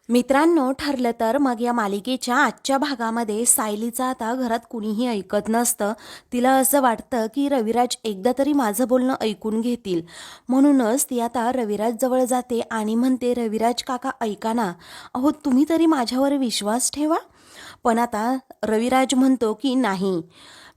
मित्रांनो, ठरलं तर मग या मालिकेच्या आजच्या भागामध्ये सायलीचं आता घरात कुणीही ऐकत नसतं. तिला असं वाटतं की रविराज एकदा तरी माझं बोलणं ऐकून घेतील. म्हणूनच ती आता रविराज जवळ जाते आणि म्हणते, रविराज काका ऐका ना, अहो तुम्ही तरी माझ्यावर विश्वास ठेवा. पण आता रविराज म्हणतो की नाही,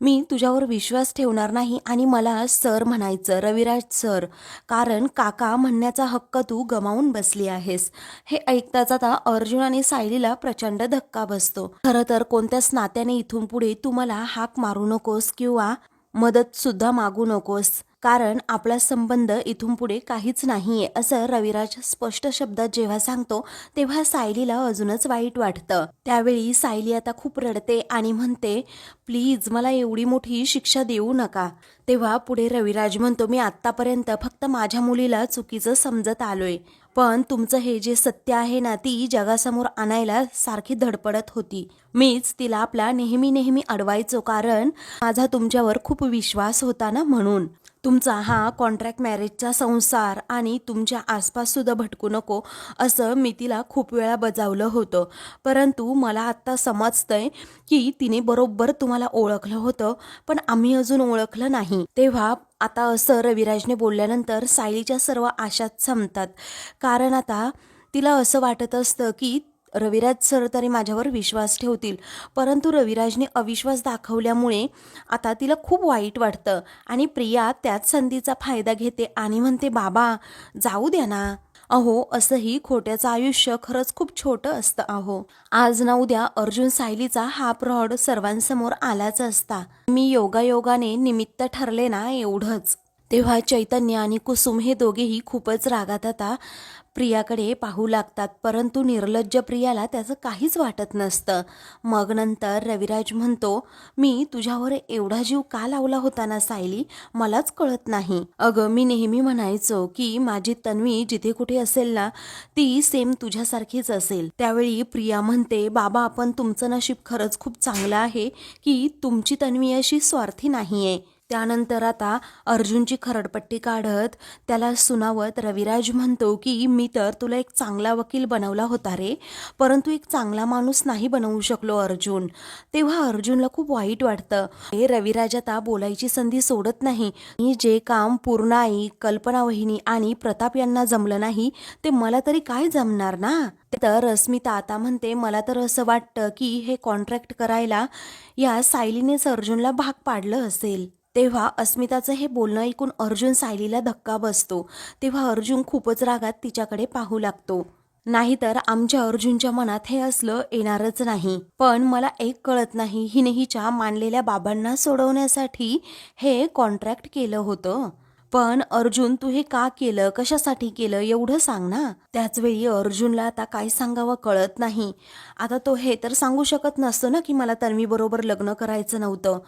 मी तुझ्यावर विश्वास ठेवणार नाही आणि मला सर म्हणायचं, रविराज सर, कारण काका म्हणण्याचा हक्क तू गमावून बसली आहेस. हे ऐकताच आता अर्जुन आणि सायलीला प्रचंड धक्का बसतो. खरं तर कोणत्याच नात्याने इथून पुढे तू मला हाक मारू नकोस किंवा मदत सुद्धा मागू नकोस, कारण आपला संबंध इथून पुढे काहीच नाहीये, असं रविराज स्पष्ट शब्दात जेव्हा सांगतो तेव्हा सायलीला अजूनच वाईट वाटतं. त्यावेळी सायली आता खूप रडते आणि म्हणते, प्लीज मला एवढी मोठी शिक्षा देऊ नका. तेव्हा पुढे रविराज म्हणतो, मी आत्तापर्यंत फक्त माझ्या मुलीला चुकीचं समजत आलोय, पण तुमचं हे जे सत्य आहे ना, ती जगासमोर आणायला सारखी धडपडत होती. मीच तिला आपला नेहमी नेहमी अडवायचो, कारण माझा तुमच्यावर खूप विश्वास होता ना. म्हणून तुमचा हा कॉन्ट्रॅक्ट मॅरेजचा संसार आणि तुमच्या आसपास सुद्धा भटकू नको असं मी तिला खूप वेळा बजावलं होतं. परंतु मला आत्ता समजतंय की तिने बरोबर तुम्हाला ओळखलं होतं, पण आम्ही अजून ओळखलं नाही. तेव्हा आता असं रविराजने बोलल्यानंतर सायलीच्या सर्व आशाच संपतात. कारण आता तिला असं वाटत असतं की रविराज सर तरी माझ्यावर विश्वास ठेवतील, परंतु रविराजने अविश्वास दाखवल्यामुळे आता तिला खूप वाईट वाटतं. आणि प्रिया त्याच संधीचा फायदा घेते आणि म्हणते, बाबा जाऊ द्या ना. अहो, असंही खोट्याचं आयुष्य खरंच खूप छोटं असतं. अहो, आज ना उद्या अर्जुन सायलीचा हा फ्रॉड सर्वांसमोर आलाच असता. मी योगायोगाने निमित्त ठरले ना, एवढंच. तेव्हा चैतन्य आणि कुसुम हे दोघेही खूपच रागात आता प्रियाकडे पाहू लागतात, परंतु निर्लज्ज प्रियाला त्याचं काहीच वाटत नसतं. मग नंतर रविराज म्हणतो, मी तुझ्यावर एवढा जीव का लावला होता ना सायली, मलाच कळत नाही. अगं, मी नेहमी म्हणायचो की माझी तन्वी जिथे कुठे असेल ना, ती सेम तुझ्यासारखीच असेल. त्यावेळी प्रिया म्हणते, बाबा आपण तुमचं नशीब खरंच खूप चांगलं आहे की तुमची तन्वी अशी स्वार्थी नाहीये. त्यानंतर आता अर्जुनची खरडपट्टी काढत त्याला सुनावत रविराज म्हणतो की मी तर तुला एक चांगला वकील बनवला होता रे, परंतु एक चांगला माणूस नाही बनवू शकलो अर्जुन. तेव्हा अर्जुनला खूप वाईट वाटतं. हे रविराज आता बोलायची संधी सोडत नाही. मी जे काम पूर्णाई, कल्पना वहिनी आणि प्रताप यांना जमलं नाही, ते मला तरी काय जमणार ना. तर अस्मिता आता म्हणते, मला तर असं वाटतं की हे कॉन्ट्रॅक्ट करायला या सायलीनेच अर्जुनला भाग पाडलं असेल. तेव्हा अस्मिताचं हे बोलणं ऐकून अर्जुन सायलीला धक्का बसतो. तेव्हा अर्जुन खूपच रागात तिच्याकडे पाहू लागतो. नाहीतर आमच्या अर्जुनच्या मनात हे असलं येणारच नाही. पण मला एक कळत नाही, हिने हिच्या मानलेल्या बाबांना सोडवण्यासाठी हे कॉन्ट्रॅक्ट केलं होतं. पण अर्जुन, तू हे का केलं, कशासाठी केलं, एवढं सांग ना. त्याचवेळी अर्जुनला आता काय सांगावं कळत नाही. आता तो हे तर सांगू शकत नसतो ना की मला तन्वी बरोबर लग्न करायचं नव्हतं,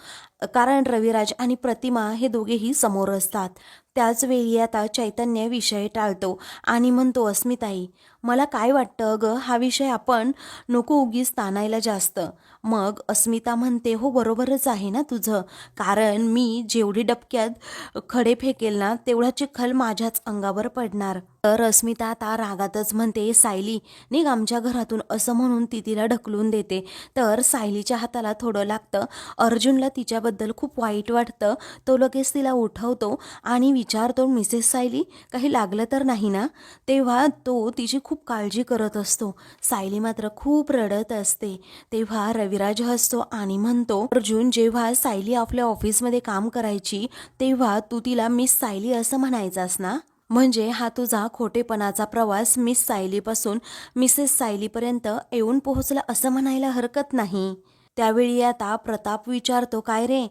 कारण रविराज आणि प्रतिमा हे दोघेही समोर असतात. त्याचवेळी आता चैतन्य विषय टाळतो आणि म्हणतो, अस्मिताई, मला काय वाटतं ग, हा विषय आपण नको उगीच ताणायला जास्त. मग अस्मिता म्हणते, हो बरोबरच आहे ना तुझं, कारण मी जेवढी डबक्यात खडे फेकेल ना, तेवढा चिखल माझ्याच अंगावर पडणार. तर अस्मिता आता रागातच म्हणते, सायली निघ आमच्या घरातून, असं म्हणून ती तिला ढकलून देते. तर सायलीच्या हाताला थोडं लागतं. अर्जुनला तिच्याबद्दल खूप वाईट वाटतं. तो लगेच तिला उठवतो आणि विचारतो, मिसेस सायली, काही लागलं तर नाही ना. तेव्हा तो तिची खूप काळजी करत असतो. सायली मात्र खूप रडत असते. तेव्हा रविराज हसतो आणि म्हणतो, अर्जुन, जेव्हा सायली आपल्या ऑफिसमध्ये काम करायची तेव्हा तू तिला मिस सायली असं म्हणायचास ना. म्हणजे हा तुझा खोटेपणाचा प्रवास मिस सायलीपासून मिसेस सायलीपर्यंत येऊन पोहोचला असं म्हणायला हरकत नाही. त्यावेळी आता प्रताप विचारतो, काय रे,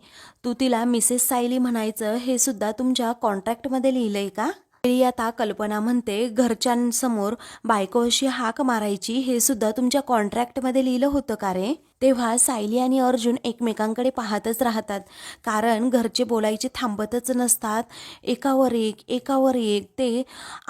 तू तिला मिसेस सायली म्हणायचं हे सुद्धा तुमच्या कॉन्ट्रॅक्टमध्ये लिहिलंय का. त्यावेळी आता कल्पना म्हणते, घरच्यांसमोर बायको अशी हाक मारायची हे सुद्धा तुमच्या कॉन्ट्रॅक्टमध्ये लिहिलं होतं का रे. तेव्हा सायली आणि अर्जुन एकमेकांकडे पाहतच राहतात, कारण घरचे बोलायचे थांबतच नसतात. एकावर एक ते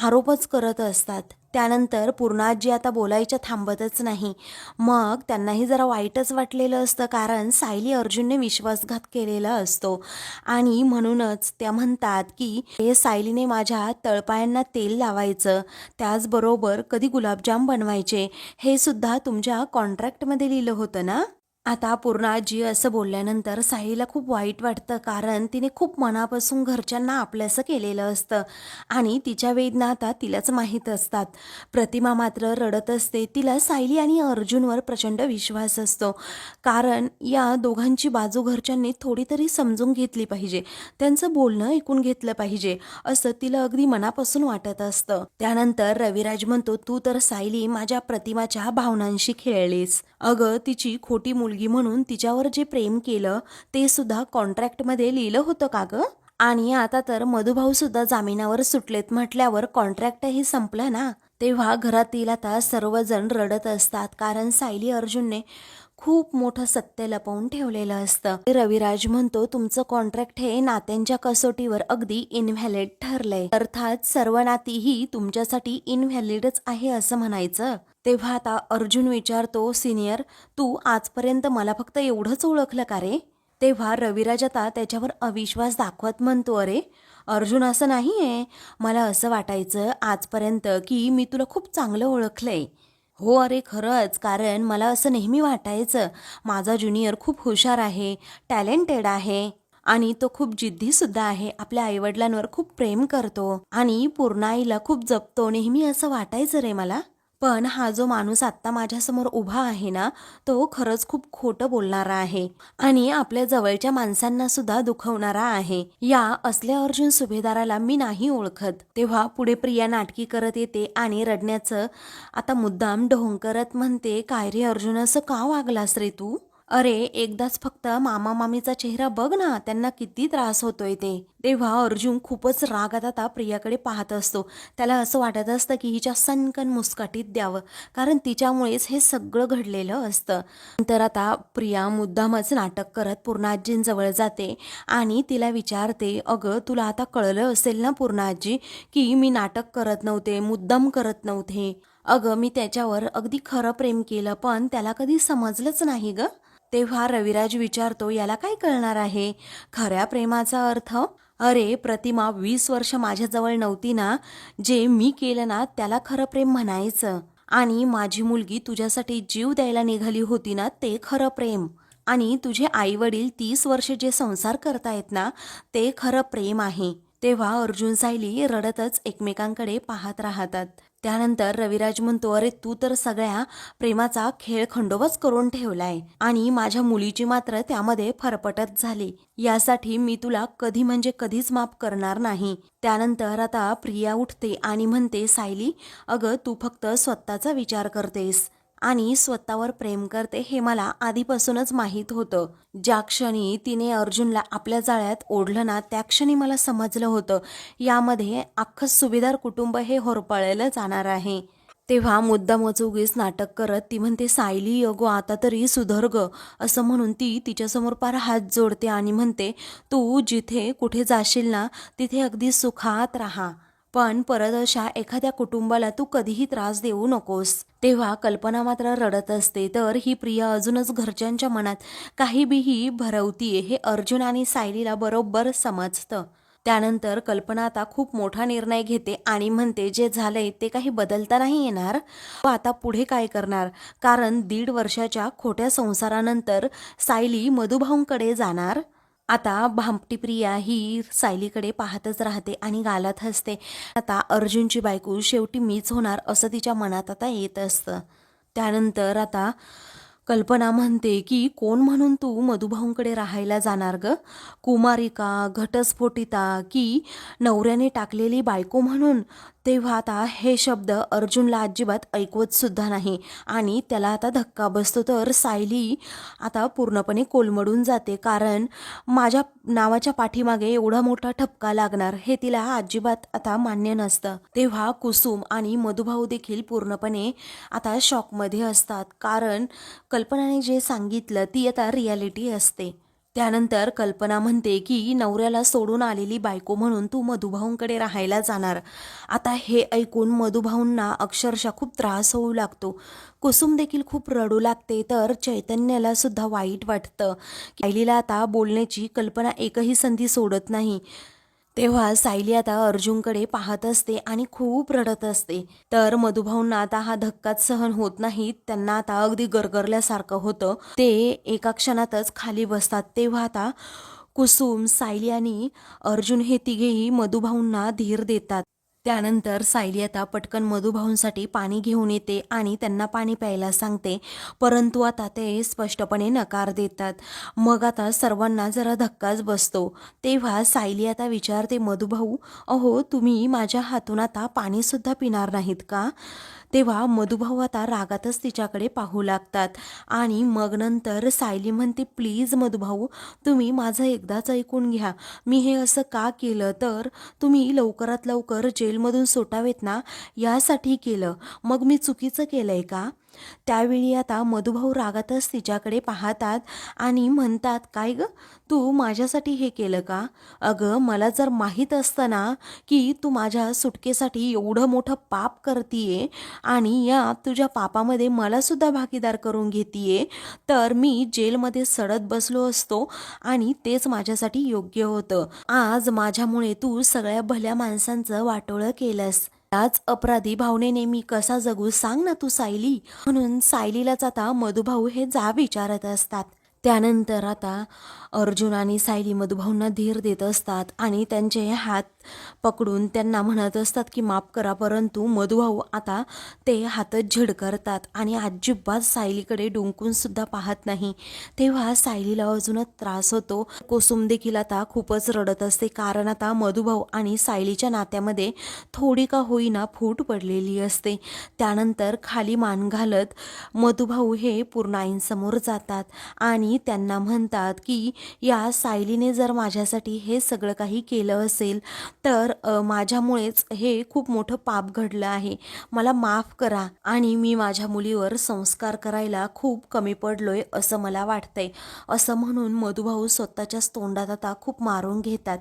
आरोपच करत असतात. त्यानंतर पूर्णाजी आता बोलायच्या थांबतच नाही. मग त्यांनाही जरा वाईटच वाटलेलं असतं, कारण सायली अर्जुनने विश्वासघात केलेला असतो आणि म्हणूनच त्या म्हणतात की हे सायलीने माझ्या तळपायांना तेल लावायचं, त्याचबरोबर कधी गुलाबजाम बनवायचे हे सुद्धा तुमच्या कॉन्ट्रॅक्टमध्ये लिहिलं होतं ना. आता पूर्णाजी असं बोलल्यानंतर सायलीला खूप वाईट वाटतं, कारण तिने खूप मनापासून घरच्यांना आपलंसं केलेलं असतं आणि तिच्या वेदना आता तिलाच माहीत असतात. प्रतिमा मात्र रडत असते. तिला सायली आणि अर्जुनवर प्रचंड विश्वास असतो, कारण या दोघांची बाजू घरच्यांनी थोडी तरी समजून घेतली पाहिजे, त्यांचं बोलणं ऐकून घेतलं पाहिजे, असं तिला अगदी मनापासून वाटत असतं. त्यानंतर रविराज म्हणतो, तू तर सायली माझ्या प्रतिमाच्या भावनांशी खेळलीस. अगं, तिची खोटी मुलगी म्हणून तिच्यावर जे प्रेम केलं ते सुद्धा कॉन्ट्रॅक्टमध्ये लिहिलं होतं का गं? आणि आता तर मधुभाऊ सुद्धा जामिनावर सुटलेत म्हटल्यावर कॉन्ट्रॅक्टही संपलं ना. तेव्हा घरातील आता सर्वजण रडत असतात, कारण सायली अर्जुनने खूप मोठं सत्य लपवून ठेवलेलं असतं. रविराज म्हणतो, तुमचं कॉन्ट्रॅक्ट हे नात्यांच्या कसोटीवर अगदी इनव्हॅलिड ठरलंय, अर्थात सर्व नातीही तुमच्यासाठी इनव्हॅलिडच आहे असं म्हणायचं. तेव्हा आता अर्जुन विचारतो, सिनियर, तू आजपर्यंत मला फक्त एवढंच ओळखलं का रे? तेव्हा रविराज आता त्याच्यावर अविश्वास दाखवत म्हणतो, अरे अर्जुन, असं नाहीये, मला असं वाटायचं आजपर्यंत की मी तुला खूप चांगलं ओळखलंय. हो अरे खरंच, कारण मला असं नेहमी वाटायचं माझा ज्युनियर खूप हुशार आहे, टॅलेंटेड आहे आणि तो खूप जिद्दीसुद्धा आहे, आपल्या आईवडिलांवर खूप प्रेम करतो आणि पूर्णाईला खूप जपतो, नेहमी असं वाटायचं रे मला. पण हा जो माणूस आत्ता माझ्यासमोर उभा आहे ना, तो खरंच खूप खोटं बोलणारा आहे आणि आपल्या जवळच्या माणसांना सुद्धा दुखवणारा आहे. या असल्या अर्जुन सुभेदाराला मी नाही ओळखत. तेव्हा पुढे प्रिया नाटकी करत येते आणि रडण्याचं आता मुद्दाम ढोंग करत म्हणते, काय रे अर्जुन, असं का वागलास रे तू? अरे एकदाच फक्त मामा मामीचा चेहरा बघ ना, त्यांना किती त्रास होतोय ते. तेव्हा अर्जुन खूपच रागात आता प्रियाकडे पाहत असतो. त्याला असं वाटत असतं की हिच्या सनकन मुस्काटीत द्यावं, कारण तिच्यामुळेच हे सगळं घडलेलं असतं. नंतर आता प्रिया मुद्दामच नाटक करत पूर्णाजींजवळ जाते आणि तिला विचारते, अगं तुला आता कळलं असेल ना पूर्णाजी, की मी नाटक करत नव्हते, मुद्दाम करत नव्हते. अगं मी त्याच्यावर अगदी खरं प्रेम केलं, पण त्याला कधी समजलंच नाही ग. तेव्हा रविराज विचारतो, याला काय कळणार आहे खऱ्या प्रेमाचा अर्थ? अरे प्रतिमा, 20 वर्ष माझ्याजवळ नव्हती ना, जे मी केलं ना त्याला खरं प्रेम म्हणायचं. आणि माझी मुलगी तुझ्यासाठी जीव द्यायला निघाली होती ना, ते खरं प्रेम. आणि तुझे आई वडील 30 वर्ष जे संसार करतायत ना, ते खरं प्रेम आहे. तेव्हा अर्जुन सायली रडतच एकमेकांकडे पाहत राहतात. त्यानंतर रविराज म्हणतो, अरे तू तर सगळ्या प्रेमाचा खेळ खंडोबाच करून ठेवलाय आणि माझ्या मुलीची मात्र त्यामध्ये फरफटत झाली. यासाठी मी तुला कधी म्हणजे कधीच माफ करणार नाही. त्यानंतर आता प्रिया उठते आणि म्हणते, सायली, अगं तू फक्त स्वतःचा विचार करतेस आणि स्वतःवर प्रेम करते हे मला आधीपासूनच माहीत होतं. ज्या क्षणी तिने अर्जुनला आपल्या जाळ्यात ओढलं ना, त्या क्षणी मला समजलं होतं यामध्ये अख्खं सुभेदार कुटुंब हे होरपळलं जाणार आहे. तेव्हा मुद्दामच उगीच नाटक करत ती म्हणते, सायली अगो आता तरी सुधर ग, असं म्हणून ती तिच्यासमोर पार हात जोडते आणि म्हणते, तू जिथे कुठे जाशील ना तिथे अगदी सुखात राहा, पण परत अशा एखाद्या कुटुंबाला तू कधीही त्रास देऊ नकोस. तेव्हा कल्पना मात्र रडत असते, तर ही प्रिया अजूनच घरच्यांच्या मनात काही बीही भरवतीये हे अर्जुन आणि सायलीला बरोबर समजतं. त्यानंतर कल्पना आता खूप मोठा निर्णय घेते आणि म्हणते, जे झालंय ते काही बदलता नाही येणार, व आता पुढे काय करणार, कारण 1.5 वर्षाच्या खोट्या संसारानंतर सायली मधुभाऊंकडे जाणार. आता भामटी प्रिया ही सायलीकडे पाहतच राहते आणि गालात हसते. आता अर्जुनची बायको शेवटी मीच होणार असं तिच्या मनात आता येत असतं. त्यानंतर आता कल्पना म्हणते की कोण म्हणून तू मधुभाऊंकडे राहायला जाणार ग? कुमारिका, घटस्फोटिता की नवऱ्याने टाकलेली बायको म्हणून? तेव्हा आता हे शब्द अर्जुनला अजिबात ऐकवत सुद्धा नाही आणि त्याला आता धक्का बसतो. तर सायली आता पूर्णपणे कोलमडून जाते, कारण माझ्या नावाच्या पाठीमागे एवढा मोठा ठपका लागणार हे तिला अजिबात आता मान्य नसतं. तेव्हा कुसुम आणि मधुभाऊ देखील पूर्णपणे आता शॉकमध्ये असतात, कारण कल्पनाने जे सांगितलं ती आता रियालिटी असते. त्यानंतर कल्पना म्हणते की नवऱ्याला सोडून आलेली बायको म्हणून तू मधुभाऊंकडे राहायला जाणार. आता हे ऐकून मधुभाऊंना अक्षरशः खूप त्रास होऊ लागतो. कुसुम देखील खूप रडू लागते. तर चैतन्याला सुद्धा वाईट वाटतं. सायलीला आता बोलण्याची कल्पना एकही संधी सोडत नाही. तेव्हा सायली आता अर्जुनकडे पाहत असते आणि खूप रडत असते. तर मधुभाऊंना आता हा धक्काच सहन होत नाही. त्यांना आता अगदी गरगरल्यासारखं होतं. ते एका क्षणातच खाली बसतात. तेव्हा आता कुसुम, सायली आणि अर्जुन हे तिघेही मधुभाऊंना धीर देतात. त्यानंतर सायली आता पटकन मधुभाऊंसाठी पाणी घेऊन येते आणि त्यांना पाणी प्यायला सांगते. परंतु आता ते स्पष्टपणे नकार देतात. मग आता सर्वांना जरा धक्काच बसतो. तेव्हा सायली आता विचारते, मधुभाऊ, अहो तुम्ही माझ्या हातून आता पाणीसुद्धा पिणार नाहीत का? तेव्हा मधुभाऊ आता रागातच तिच्याकडे पाहू लागतात. आणि मग नंतर सायली म्हणते, प्लीज मधुभाऊ, तुम्ही माझं एकदाच ऐकून घ्या. मी हे असं का केलं तर तुम्ही लवकरात लवकर जेलमधून सुटावेत ना, यासाठी केलं. मग मी चुकीचं केलंय का? त्यावेळी आता मधुभाऊ रागातच तिच्याकडे पाहतात आणि म्हणतात, काय ग, तू माझ्यासाठी हे केलं का? अगं मला जर माहीत असतं ना की तू माझ्या सुटकेसाठी एवढं मोठं पाप करतीये आणि या तुझ्या पापामध्ये मला सुद्धा भागीदार करून घेतीये, तर मी जेलमध्ये सडत बसलो असतो आणि तेच माझ्यासाठी योग्य होतं. आज माझ्यामुळे तू सगळ्या भल्या माणसांचं वाटोळं केलंस. त्याच अपराधी भावनेने मी कसा जगू सांग ना तू सायली. म्हणून सायलीलाच आता मधुभाऊ हे जा विचारत असतात. त्यानंतर आता अर्जुन आणि सायली मधुभाऊंना धीर देत असतात आणि त्यांचे हात पकडून त्यांना म्हणत असतात की माफ करा. परंतु मधुभाऊ आता ते हातच झिडकारतात आणि अजिबात सायलीकडे डुंकून सुद्धा पाहत नाही. तेव्हा सायलीला अजूनच त्रास होतो. कुसुम देखील आता खूपच रडत असते. कारण आता मधुभाऊ आणि सायलीच्या नात्यामध्ये थोडी का होईना फूट पडलेली असते. त्यानंतर खाली मान घालत मधुभाऊ हे पूर्णाईंसमोर जातात आणि त्यांना म्हणतात की या सायलीने जर माझ्यासाठी हे सगळं काही केलं असेल तर माझ्यामुळेच हे खूप मोठं पाप घडलं आहे. मला माफ करा आणि मी माझ्या मुलीवर संस्कार करायला खूप कमी पडलोय असं मला वाटतंय. असं म्हणून मधुभाऊ स्वतःच्याच तोंडात आता खूप मारून घेतात.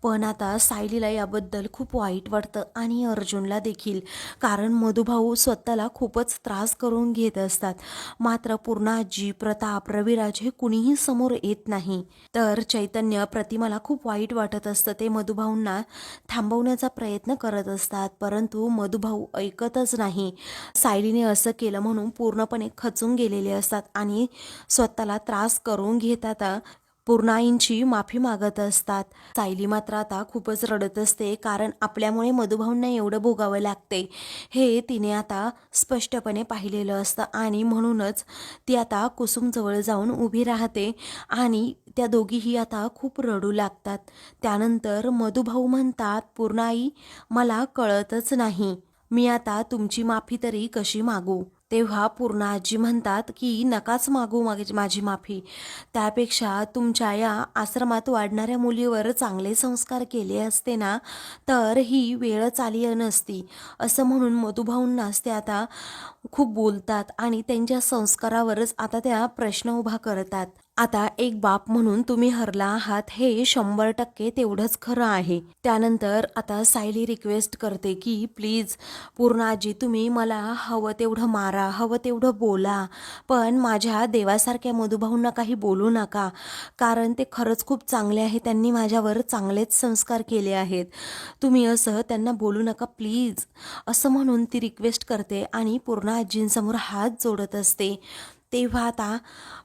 पण आता सायलीला याबद्दल खूप वाईट वाटतं आणि अर्जुनला देखील. कारण मधुभाऊ स्वतःला खूपच त्रास करून घेत असतात. मात्र पूर्णाजी, प्रताप, रविराज हे कुणीही समोर येत नाही. तर चैतन्य, प्रतिमाला खूप वाईट वाटत असतं. ते मधुभाऊंना थांबवण्याचा प्रयत्न करत असतात. परंतु मधुभाऊ ऐकतच नाही. सायलीने असं केलं म्हणून पूर्णपणे खचून गेलेले असतात आणि स्वतःला त्रास करून घेतात. पूर्णाईंची माफी मागत असतात. सायली मात्र आता खूपच रडत असते. कारण आपल्यामुळे मधुभाऊंना एवढं भोगावं लागते हे तिने आता स्पष्टपणे पाहिलेलं असतं. आणि म्हणूनच ती आता कुसुमजवळ जाऊन उभी राहते आणि त्या दोघीही आता खूप रडू लागतात. त्यानंतर मधुभाऊ म्हणतात, पूर्णाई, मला कळतच नाही मी आता तुमची माफी तरी कशी मागू. तेव्हा पूर्णाजी म्हणतात की नकाच मागू माझी माफी. त्यापेक्षा तुमच्या या आश्रमात वाढणाऱ्या मुलीवर चांगले संस्कार केले असते ना तर ही वेळच आली नसती. असं म्हणून मधुभाऊंनाच ते आता खूप बोलतात आणि त्यांच्या संस्कारावरच आता त्या प्रश्न उभा करतात. आता एक बाप म्हणून तुम्ही हरला आहात हे 100% तेवढंच खरं आहे. त्यानंतर आता सायली रिक्वेस्ट करते की प्लीज पूर्णाजी, तुम्ही मला हवं तेवढं मारा, हवं तेवढं बोला, पण माझ्या देवासारख्या मधुभाऊंना काही बोलू नका. कारण ते खरंच खूप चांगले आहे. त्यांनी माझ्यावर चांगलेच संस्कार केले आहेत. तुम्ही असं त्यांना बोलू नका प्लीज. असं म्हणून ती रिक्वेस्ट करते आणि पूर्णाजींसमोर हात जोडत असते. तेव्हा आता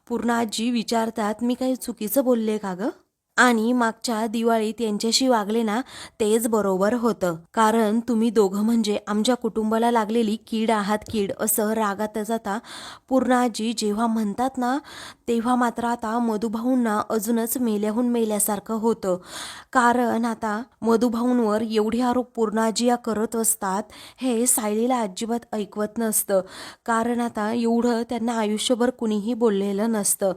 पूर्णाजी विचारतात, मी काही चुकीचं बोलले का गं? आणि मागच्या दिवाळीत यांच्याशी वागले ना तेच बरोबर होतं. कारण तुम्ही दोघं म्हणजे आमच्या कुटुंबाला लागलेली कीड आहात, कीड. असं रागातच आता पूर्णाजी जेव्हा म्हणतात ना तेव्हा मात्र आता मधुभाऊंना अजूनच मेल्याहून मेल्यासारखं होतं. कारण आता मधुभाऊंवर एवढे आरोप पूर्णाजी या करत असतात हे सायलीला अजिबात ऐकवत नसतं. कारण आता एवढं त्यांना आयुष्यभर कुणीही बोललेलं नसतं.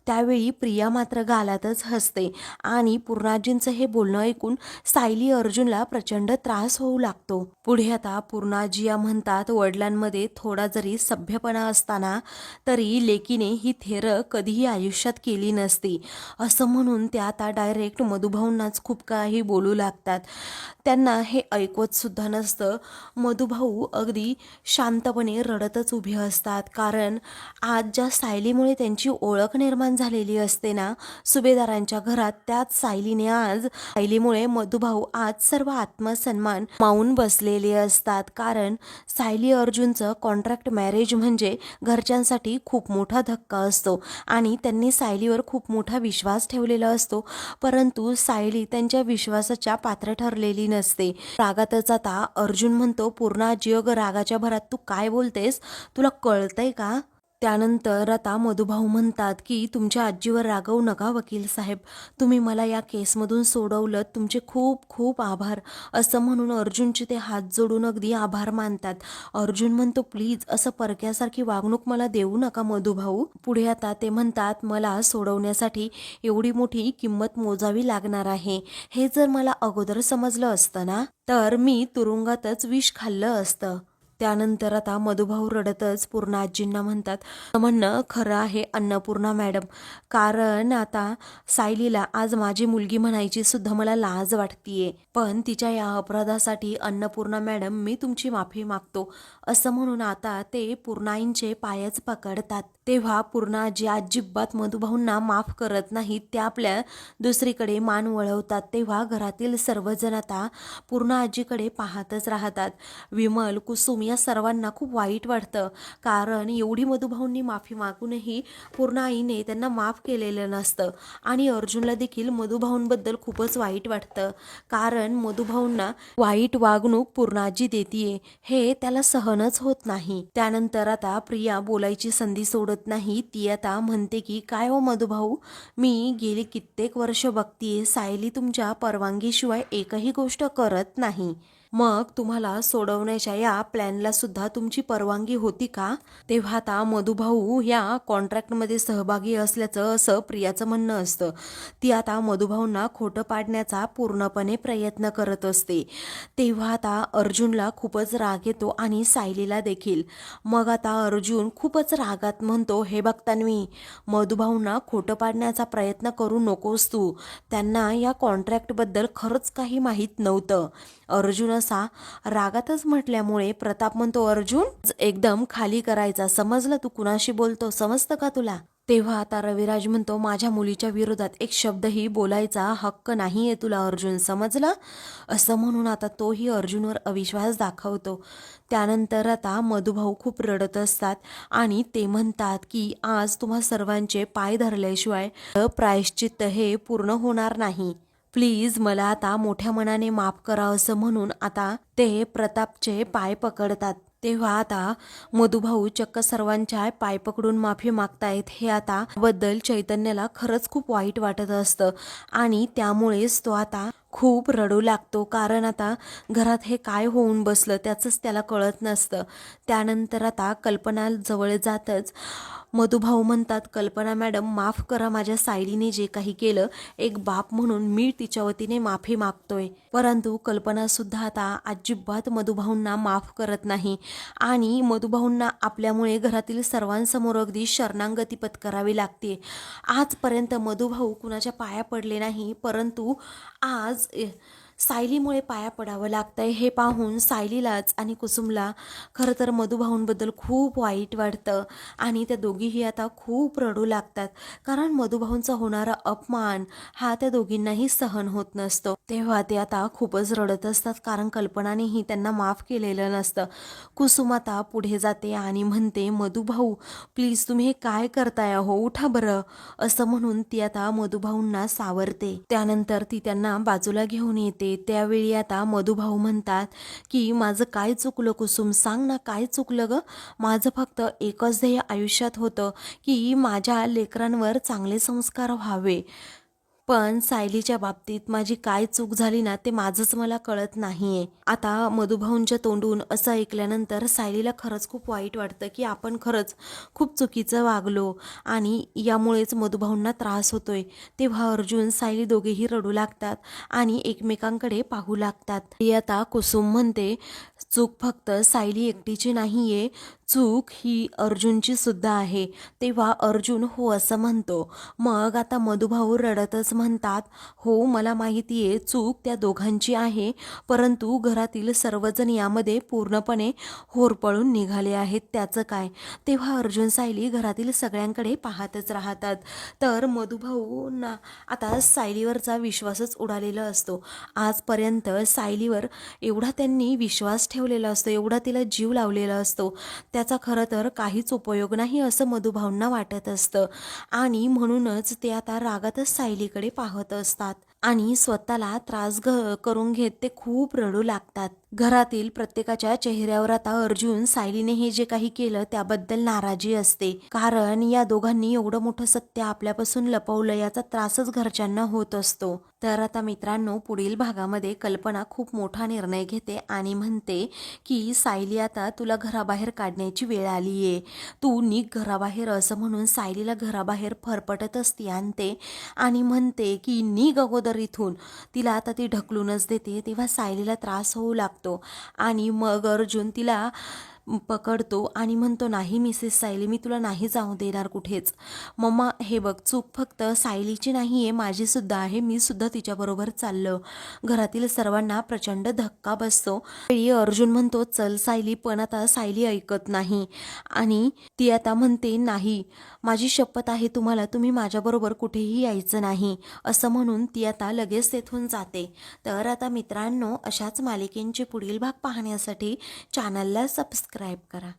त्यावेळी प्रिया मात्र गालातच हसते आणि पूर्णाजींचं हे बोलणं ऐकून सायली अर्जुनला प्रचंड त्रास होऊ लागतो. पुढे आता पूर्णाजी या म्हणतात, वडिलांमध्ये थोडा जरी सभ्यपणा असताना तरी लेकीने ही थेरं कधीही आयुष्यात केली नसती, असं म्हणून त्या आता डायरेक्ट मधुभाऊंनाच खूप काही बोलू लागतात. त्यांना हे ऐकवत सुद्धा नसतं. मधुभाऊ अगदी शांतपणे रडतच उभे असतात, कारण आज ज्या सायलीमुळे त्यांची ओळख निर्माण झालेली असते ना सुभेदारांच्या घरात, त्याच सायलीने आज सायलीमुळे मधुभाऊ आज सर्व आत्मसन्मान मावून बसलेले असतात. कारण सायली अर्जुनचं कॉन्ट्रॅक्ट मॅरेज म्हणजे घरच्यांसाठी खूप मोठा धक्का असतो आणि त्यांनी सायलीवर खूप मोठा विश्वास ठेवलेला असतो, परंतु सायली त्यांच्या विश्वासाच्या पात्र ठरलेली नसते. रागातच आता अर्जुन म्हणतो, पूर्णाजी अगं रागाच्या भरात तू काय बोलतेस, तुला कळतंय का? त्यानंतर आता मधुभाऊ म्हणतात की तुमच्या आजीवर रागवू नका वकील साहेब, तुम्ही मला या केसमधून सोडवलं, तुमचे खूप खूप आभार, असं म्हणून अर्जुनचे ते हात जोडून अगदी आभार मानतात. अर्जुन म्हणतो, प्लीज असं परक्यासारखी वागणूक मला देऊ नका मधुभाऊ. पुढे आता ते म्हणतात, मला सोडवण्यासाठी एवढी मोठी किंमत मोजावी लागणार आहे, हे जर मला अगोदर समजलं असतं ना तर मी तुरुंगातच विष खाल्लं असतं. त्यानंतर आता मधुभाऊ रडतच पूर्णाजींना म्हणतात, म्हणणं खरं आहे अन्नपूर्णा मॅडम, कारण आता सायलीला आज माझी मुलगी म्हणायची सुद्धा मला लाज वाटतीये, पण तिच्या या अपराधासाठी अन्नपूर्णा मॅडम मी तुमची माफी मागतो, असं म्हणून आता ते पूर्णाईंचे पायच पकडतात. तेव्हा पूर्णाजी अजिबात मधुभाऊंना माफ करत नाहीत, त्या आपल्या दुसरीकडे मान वळवतात. तेव्हा घरातील सर्वजण आता पूर्णाजीकडे पाहतच राहतात. विमल, कुसुम या सर्वांना खूप वाईट वाटतं, कारण एवढी मधुभाऊंनी माफी मागूनही पूर्णाईने त्यांना माफ केलेलं नसतं. आणि अर्जुनला देखील मधुभाऊंबद्दल खूपच वाईट वाटतं, कारण मधुभाऊंना वाईट वागणूक पूर्णाजी देतीये हे त्याला सहनच होत नाही. त्यानंतर आता प्रिया बोलायची संधी सोडत नाही. ती आता म्हणते की काय हो मधुभाऊ, मी गेली कित्येक वर्ष बघतीये सायली तुमच्या परवानगीशिवाय एकही गोष्ट करत नाही, मग तुम्हाला सोडवण्याच्या या प्लॅनला सुद्धा तुमची परवानगी होती का? तेव्हा आता मधुभाऊ या कॉन्ट्रॅक्टमध्ये सहभागी असल्याचं असं प्रियाचं म्हणणं असतं. ती आता मधुभाऊंना खोटं पाडण्याचा पूर्णपणे प्रयत्न करत असते. तेव्हा आता अर्जुनला खूपच राग येतो आणि सायलीला देखील. मग आता अर्जुन खूपच रागात म्हणतो, हे बघ तन्वी, मधुभाऊंना खोटं पाडण्याचा प्रयत्न करू नकोस तू, त्यांना या कॉन्ट्रॅक्टबद्दल खरंच काही माहीत नव्हतं. अर्जुन असा रागातच म्हटल्यामुळे प्रताप म्हणतो, अर्जुन एकदम खाली करायचा, समजलं? तू कुणाशी बोलतो समजतं का तुला? तेव्हा आता रविराज म्हणतो, माझ्या मुलीच्या विरोधात एक शब्दही बोलायचा हक्क नाहीये तुला अर्जुन, समजलं? असं म्हणून आता तोही अर्जुनवर अविश्वास दाखवतो. त्यानंतर आता मधुभाऊ खूप रडत असतात आणि ते म्हणतात की आज तुम्हा सर्वांचे पाय धरल्याशिवाय प्रायश्चित्त हे पूर्ण होणार नाही, प्लीज मला आता मोठ्या मनाने माफ करा, असं म्हणून आता ते प्रतापचे पाय पकडतात. तेव्हा आता मधुभाऊ चक्क सर्वांच्या पाय पकडून माफी मागतायत. हे आता बद्दल चैतन्याला खरंच खूप वाईट वाटत असतं आणि त्यामुळेच तो आता खूप रडू लागतो, कारण आता घरात हे काय होऊन बसलं त्याचंच त्याला कळत नसतं. त्यानंतर आता कल्पना जवळ जातच मधुभाऊ म्हणतात, कल्पना मॅडम माफ करा, माझ्या सायलीने जे काही केलं, एक बाप म्हणून मी तिच्या वतीने माफी मागतोय. परंतु कल्पना सुद्धा आता अजिबात मधुभाऊंना माफ करत नाही आणि मधुभाऊंना आपल्यामुळे घरातील सर्वांसमोर अगदी शरणागती पत्करावी लागते. आजपर्यंत मधुभाऊ कुणाच्या पाया पडले नाही, परंतु आज सायलीमुळे पाया पडावं लागतंय. हे पाहून सायलीलाच आणि कुसुमला खरं तर मधुभाऊंबद्दल खूप वाईट वाटतं आणि त्या दोघीही आता खूप रडू लागतात, कारण मधुभाऊंचा होणारा अपमान हा त्या दोघींनाही सहन होत नसतो. तेव्हा ते आता खूपच रडत असतात, कारण कल्पनानेही त्यांना माफ केलेलं नसतं. कुसुम आता पुढे जाते आणि म्हणते, मधुभाऊ प्लीज तुम्ही हे काय करताय हो, उठा बरं, असं म्हणून ती आता मधुभाऊंना सावरते. त्यानंतर ती त्यांना बाजूला घेऊन येते. त्यावेळी आता मधुभाऊ म्हणतात की माझं काय चुकलं कुसुम, सांग ना काय चुकलं ग? माझं फक्त एकच ध्येय आयुष्यात होतं की माझ्या लेकरांवर चांगले संस्कार व्हावे, पण सायलीच्या बाबतीत माझी काय चूक झाली ना ते माझंच मला कळत नाहीये. आता मधुभाऊंच्या तोंडून असं ऐकल्यानंतर सायलीला खरंच खूप वाईट वाटतं की आपण खरंच खूप चुकीचं वागलो आणि यामुळेच मधुभाऊंना त्रास होतोय. तेव्हा अर्जुन सायली दोघेही रडू लागतात आणि एकमेकांकडे पाहू लागतात. ती आता कुसुम म्हणते, चूक फक्त सायली एकटीची नाहीये, चूक ही अर्जुनची सुद्धा आहे. तेव्हा अर्जुन हो असं म्हणतो. मग आता मधुभाऊ रडतच म्हणतात, हो मला माहिती आहे चूक त्या दोघांची आहे, परंतु घरातील सर्वजण यामध्ये पूर्णपणे होरपळून निघाले आहेत, त्याचं काय. तेव्हा अर्जुन सायली घरातील सगळ्यांकडे पाहतच राहतात. तर मधुभाऊंना आता सायलीवरचा विश्वासच उडालेला असतो. आजपर्यंत सायलीवर एवढा त्यांनी विश्वास ठेवलेला असतो, एवढा तिला जीव लावलेला असतो, त्याचा खरं तर काहीच उपयोग नाही असं मधुभाऊंना वाटत असतं आणि म्हणूनच ते आता रागातच सायलीकडे पाहत असतात आणि स्वतःला त्रास करून घेत ते खूप रडू लागतात. घरातील प्रत्येकाच्या चेहऱ्यावर आता अर्जुन सायलीने हे जे काही केलं त्याबद्दल नाराजी असते, कारण या दोघांनी एवढं मोठं सत्य आपल्यापासून लपवलं याचा त्रासच घरच्यांना होत असतो. तर आता मित्रांनो, पुढील भागामध्ये कल्पना खूप मोठा निर्णय घेते आणि म्हणते की सायली आता तुला घराबाहेर काढण्याची वेळ आलीये, तू निघ घराबाहेर असं म्हणून सायलीला घराबाहेर फरफटतच ती आणते आणि म्हणते की निघ अगोदर इथून. तिला आता ती ढकलूनच देते. तेव्हा सायलीला त्रास होऊ लागतो आणि मग अर्जुन तिला पकडतो आणि म्हणतो, नाही मिसेस सायली, मी तुला नाही जाऊ देणार कुठेच. मम्मा हे बघ, चूक फक्त सायलीची नाही आहे, माझी सुद्धा आहे, मी सुद्धा तिच्याबरोबर चाललो. घरातील सर्वांना प्रचंड धक्का बसतो. वेळी अर्जुन म्हणतो चल सायली, पण आता सायली ऐकत नाही आणि ती आता म्हणते, नाही माझी शपथ आहे तुम्हाला, तुम्ही माझ्याबरोबर कुठेही यायचं नाही असं म्हणून ती आता लगेच तेथून जाते. तर आता मित्रांनो, अशाच मालिकेंचे पुढील भाग पाहण्यासाठी चॅनलला सबस्क्राईब करा.